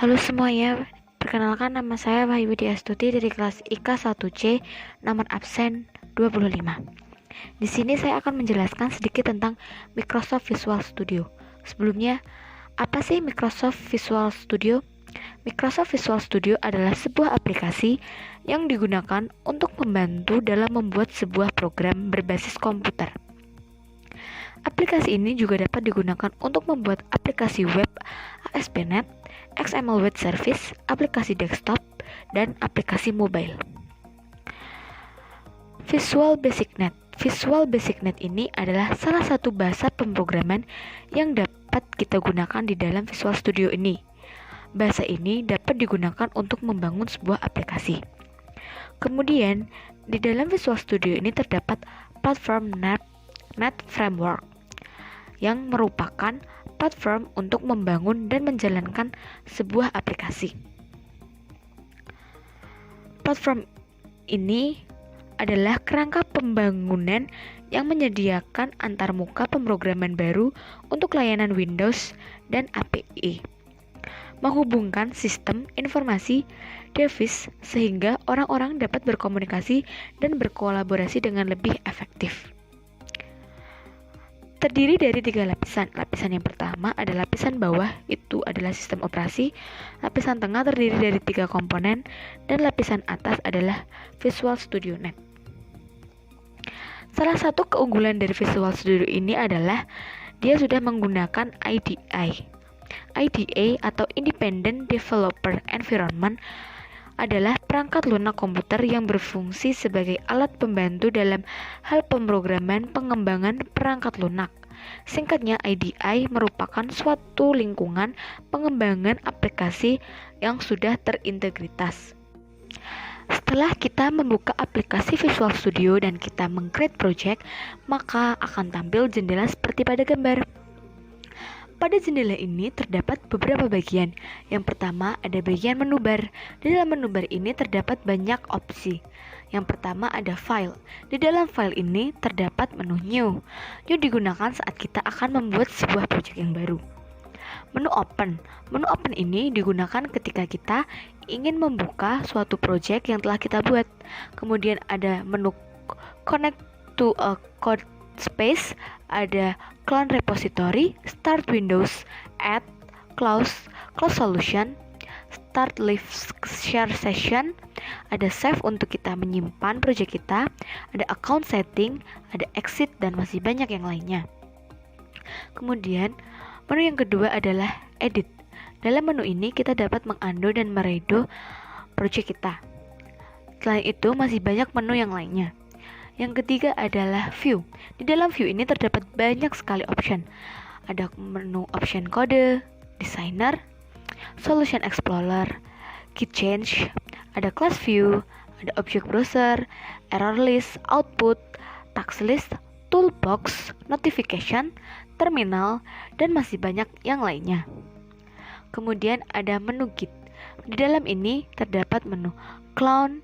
Halo semuanya, perkenalkan nama saya Wahyu Widya Astuti dari kelas IK 1C, nomor absen 25. Di sini saya akan menjelaskan sedikit tentang Microsoft Visual Studio. Sebelumnya, apa sih Microsoft Visual Studio? Microsoft Visual Studio adalah sebuah aplikasi yang digunakan untuk membantu dalam membuat sebuah program berbasis komputer. Aplikasi ini juga dapat digunakan untuk membuat aplikasi web ASP.NET, XML Web Service, aplikasi desktop, dan aplikasi mobile. Visual Basic Net. Visual Basic Net ini adalah salah satu bahasa pemrograman yang dapat kita gunakan di dalam Visual Studio ini. Bahasa ini dapat digunakan untuk membangun sebuah aplikasi. Kemudian, di dalam Visual Studio ini terdapat platform .NET Framework yang merupakan platform untuk membangun dan menjalankan sebuah aplikasi. Platform ini adalah kerangka pembangunan yang menyediakan antarmuka pemrograman baru untuk layanan Windows dan API, menghubungkan sistem informasi device sehingga orang-orang dapat berkomunikasi dan berkolaborasi dengan lebih efektif. Terdiri dari 3 lapisan. Lapisan yang pertama adalah lapisan bawah, itu adalah sistem operasi. Lapisan tengah terdiri dari 3 komponen, dan lapisan atas adalah Visual Studio Net. Salah satu keunggulan dari Visual Studio ini adalah dia sudah menggunakan IDE. IDE atau Independent Developer Environment adalah perangkat lunak komputer yang berfungsi sebagai alat pembantu dalam hal pemrograman pengembangan perangkat lunak. Singkatnya, IDE merupakan suatu lingkungan pengembangan aplikasi yang sudah terintegritas. Setelah kita membuka aplikasi Visual Studio dan kita meng-create project, maka akan tampil jendela seperti pada gambar. Pada jendela ini terdapat beberapa bagian. Yang pertama ada bagian menu bar. Di dalam menu bar ini terdapat banyak opsi. Yang pertama ada file. Di dalam file ini terdapat menu new. New digunakan saat kita akan membuat sebuah project yang baru. Menu open. Menu open ini digunakan ketika kita ingin membuka suatu project yang telah kita buat. Kemudian ada menu connect to a code space, ada clone repository, start Windows, add, close solution, start live share session, ada save untuk kita menyimpan project kita, ada account setting, ada exit, dan masih banyak yang lainnya. Kemudian menu yang kedua adalah edit. Dalam menu ini kita dapat mengundo dan meredo project kita. Selain itu masih banyak menu yang lainnya. Yang ketiga adalah view. Di dalam view ini terdapat banyak sekali option. Ada menu option kode, designer, solution explorer, key change, ada class view, ada object browser, error list, output, task list, toolbox, notification, terminal, dan masih banyak yang lainnya. Kemudian ada menu git. Di dalam ini terdapat menu clone,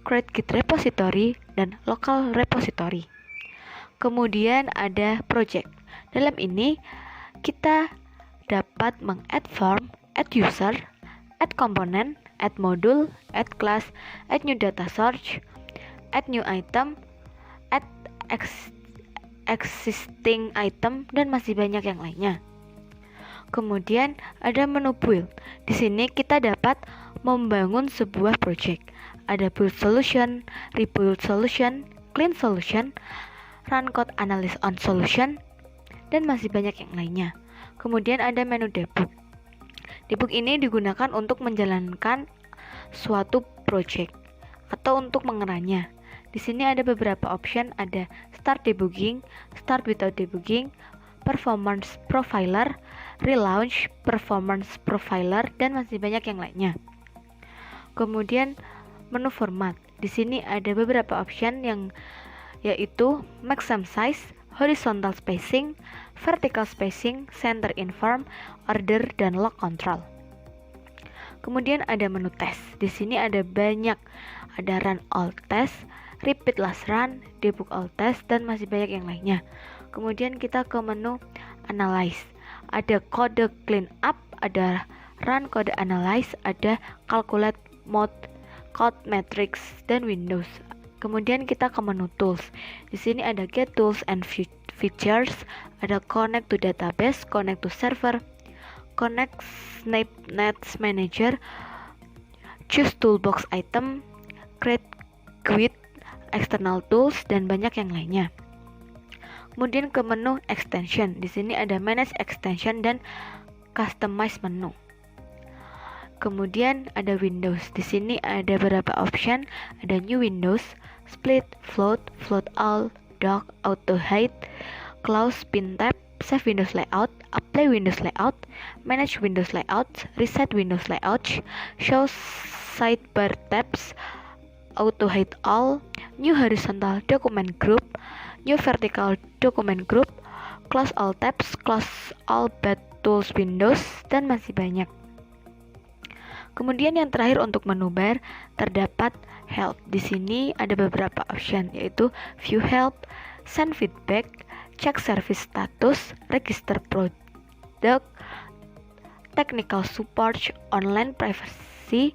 create git repository, dan local repository. Kemudian ada project. Dalam ini kita dapat meng-add form, add user, add component, add module, add class, add new data source, add new item, add existing item, dan masih banyak yang lainnya. Kemudian ada menu build. Di sini kita dapat membangun sebuah project. Ada build solution, rebuild solution, clean solution, run code analysis on solution, dan masih banyak yang lainnya. Kemudian ada menu debug. Debug ini digunakan untuk menjalankan suatu project atau untuk mengeranya. Di sini ada beberapa option, ada start debugging, start without debugging, performance profiler, relaunch performance profiler, dan masih banyak yang lainnya. Kemudian menu format. Di sini ada beberapa option yang yaitu maximum size, horizontal spacing, vertical spacing, center inform, order, dan lock control. Kemudian ada menu test. Di sini ada banyak, ada run all test, repeat last run, debug all test, dan masih banyak yang lainnya. Kemudian kita ke menu analyze. Ada kode clean up, ada Run Code Analyze, ada Calculate Mode, Code Matrix, dan Windows. Kemudian kita ke menu Tools. Di sini ada Get Tools and Features, ada Connect to Database, Connect to Server, Connect Snap Nets Manager, Choose Toolbox Item, Create Quit, External Tools, dan banyak yang lainnya. Kemudian ke menu Extension. Di sini ada Manage Extension dan Customize menu. Kemudian ada Windows. Di sini ada beberapa option, ada New Windows, Split, Float, Float All, Dock, Auto Hide, Close, Pin Tab, Save Windows Layout, Apply Windows Layout, Manage Windows Layout, Reset Windows Layout, Show Sidebar Tabs, Auto Hide All, New Horizontal Document Group, New Vertical Document Group, Close All Tabs, Close All Bad Tools Windows, dan masih banyak. Kemudian yang terakhir untuk menu bar terdapat Help. Di sini ada beberapa option, yaitu View Help, Send Feedback, Check Service Status, Register Product, Technical Support, Online Privacy,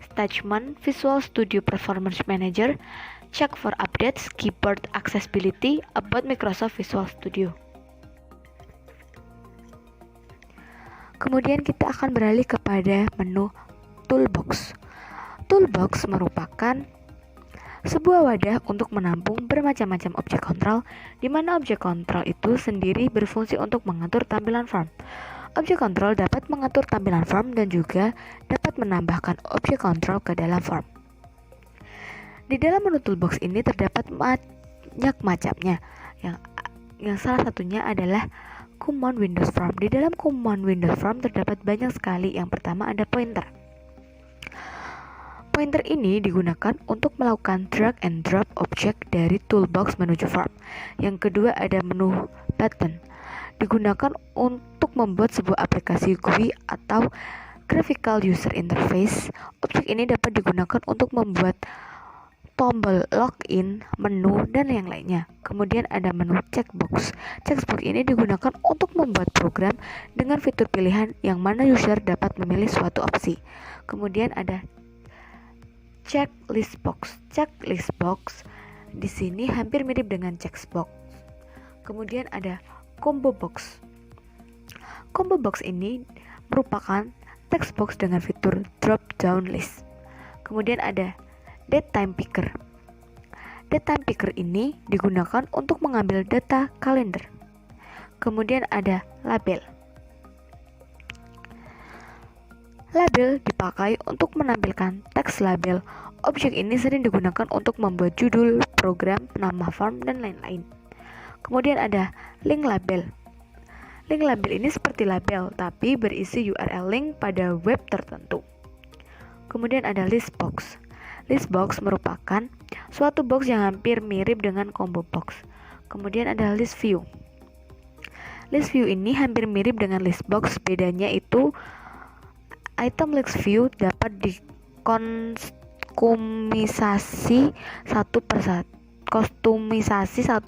Attachment, Visual Studio Performance Manager, Check for Updates, Keyboard Accessibility, About Microsoft Visual Studio. Kemudian kita akan beralih kepada menu Toolbox. Toolbox merupakan sebuah wadah untuk menampung bermacam-macam objek kontrol, di mana objek kontrol itu sendiri berfungsi untuk mengatur tampilan form. Objek kontrol dapat mengatur tampilan form dan juga dapat menambahkan objek kontrol ke dalam form. Di dalam menu Toolbox ini terdapat banyak macamnya, yang salah satunya adalah Command Windows Form. Di dalam Command Windows Form terdapat banyak sekali. Yang pertama ada pointer. Pointer ini digunakan untuk melakukan drag and drop objek dari toolbox menuju form. Yang kedua ada menu button. Digunakan untuk membuat sebuah aplikasi GUI atau Graphical User Interface. Objek ini dapat digunakan untuk membuat tombol login, menu, dan yang lainnya. Kemudian ada menu checkbox. Checkbox ini digunakan untuk membuat program dengan fitur pilihan yang mana user dapat memilih suatu opsi. Kemudian ada checklist box. Checklist box di sini hampir mirip dengan checkbox. Kemudian ada combo box. Combo box ini merupakan text box dengan fitur drop down list. Kemudian ada date time picker. Date time picker ini digunakan untuk mengambil data kalender. Kemudian ada label. Label dipakai untuk menampilkan teks label. Objek ini sering digunakan untuk membuat judul, program, nama form, dan lain-lain. Kemudian ada link label. Link label ini seperti label, tapi berisi URL link pada web tertentu. Kemudian ada list box. List box merupakan suatu box yang hampir mirip dengan combo box. Kemudian ada list view. List view ini hampir mirip dengan list box, bedanya itu item list view dapat dikostumisasi satu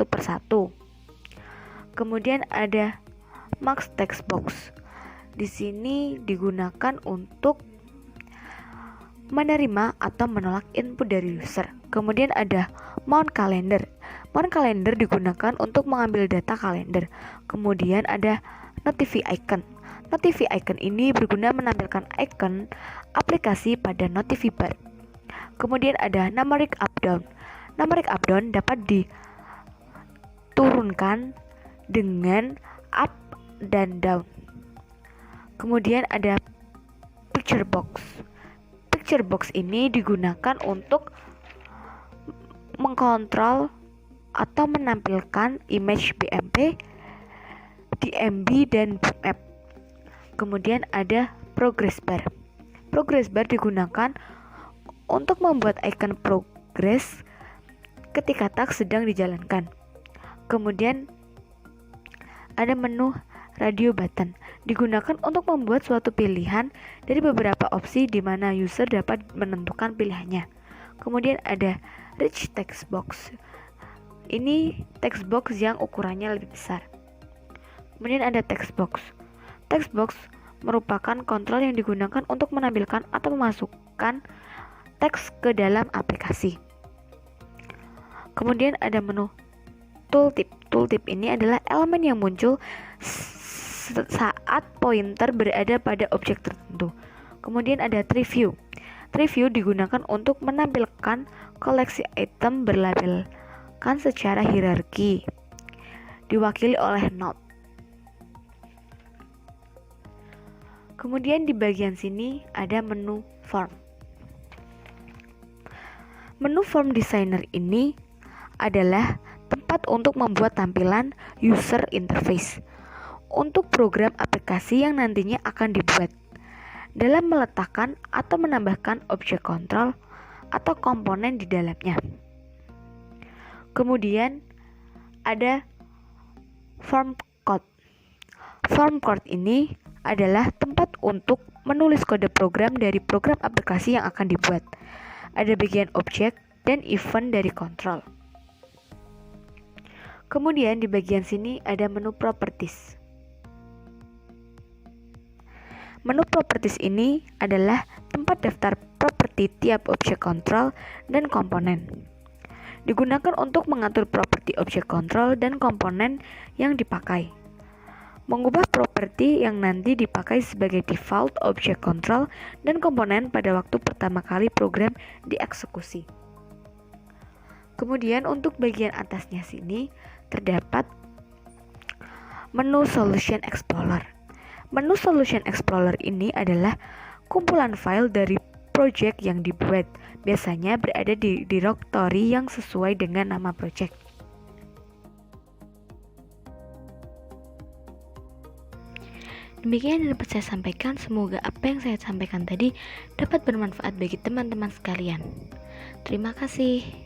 persatu. Kemudian ada max text box. Di sini digunakan untuk menerima atau menolak input dari user. Kemudian ada mount calendar. Mount calendar digunakan untuk mengambil data kalender. Kemudian ada notify icon. Notify icon ini berguna menampilkan icon aplikasi pada notify bar. Kemudian ada numeric up down. Numeric up down dapat diturunkan dengan up dan down. Kemudian ada picture box. Picture box ini digunakan untuk mengkontrol atau menampilkan image BMP, DMB, dan bitmap. Kemudian ada progress bar. Progress bar digunakan untuk membuat icon progress ketika task sedang dijalankan. Kemudian ada menu radio button. Digunakan untuk membuat suatu pilihan dari beberapa opsi di mana user dapat menentukan pilihannya. Kemudian ada rich text box. Ini text box yang ukurannya lebih besar. Kemudian ada text box. Text box merupakan kontrol yang digunakan untuk menampilkan atau memasukkan teks ke dalam aplikasi. Kemudian ada menu tooltip. Tooltip ini adalah elemen yang muncul saat pointer berada pada objek tertentu. Kemudian ada tree view. Tree view digunakan untuk menampilkan koleksi item berlabelkan secara hierarki, diwakili oleh node. Kemudian di bagian sini ada menu form. Menu form designer ini adalah tempat untuk membuat tampilan user interface untuk program aplikasi yang nantinya akan dibuat dalam meletakkan atau menambahkan objek kontrol atau komponen di dalamnya. Kemudian ada form code. Form code ini adalah tempat untuk menulis kode program dari program aplikasi yang akan dibuat. Ada bagian objek dan event dari kontrol. Kemudian di bagian sini ada menu properties. Menu properties ini adalah tempat daftar properti tiap objek kontrol dan komponen. Digunakan untuk mengatur properti objek kontrol dan komponen yang dipakai. Mengubah properti yang nanti dipakai sebagai default objek kontrol dan komponen pada waktu pertama kali program dieksekusi. Kemudian untuk bagian atasnya sini terdapat menu Solution Explorer. Menu Solution Explorer ini adalah kumpulan file dari project yang dibuat, biasanya berada di directory yang sesuai dengan nama project. Demikian yang dapat saya sampaikan, semoga apa yang saya sampaikan tadi dapat bermanfaat bagi teman-teman sekalian. Terima kasih.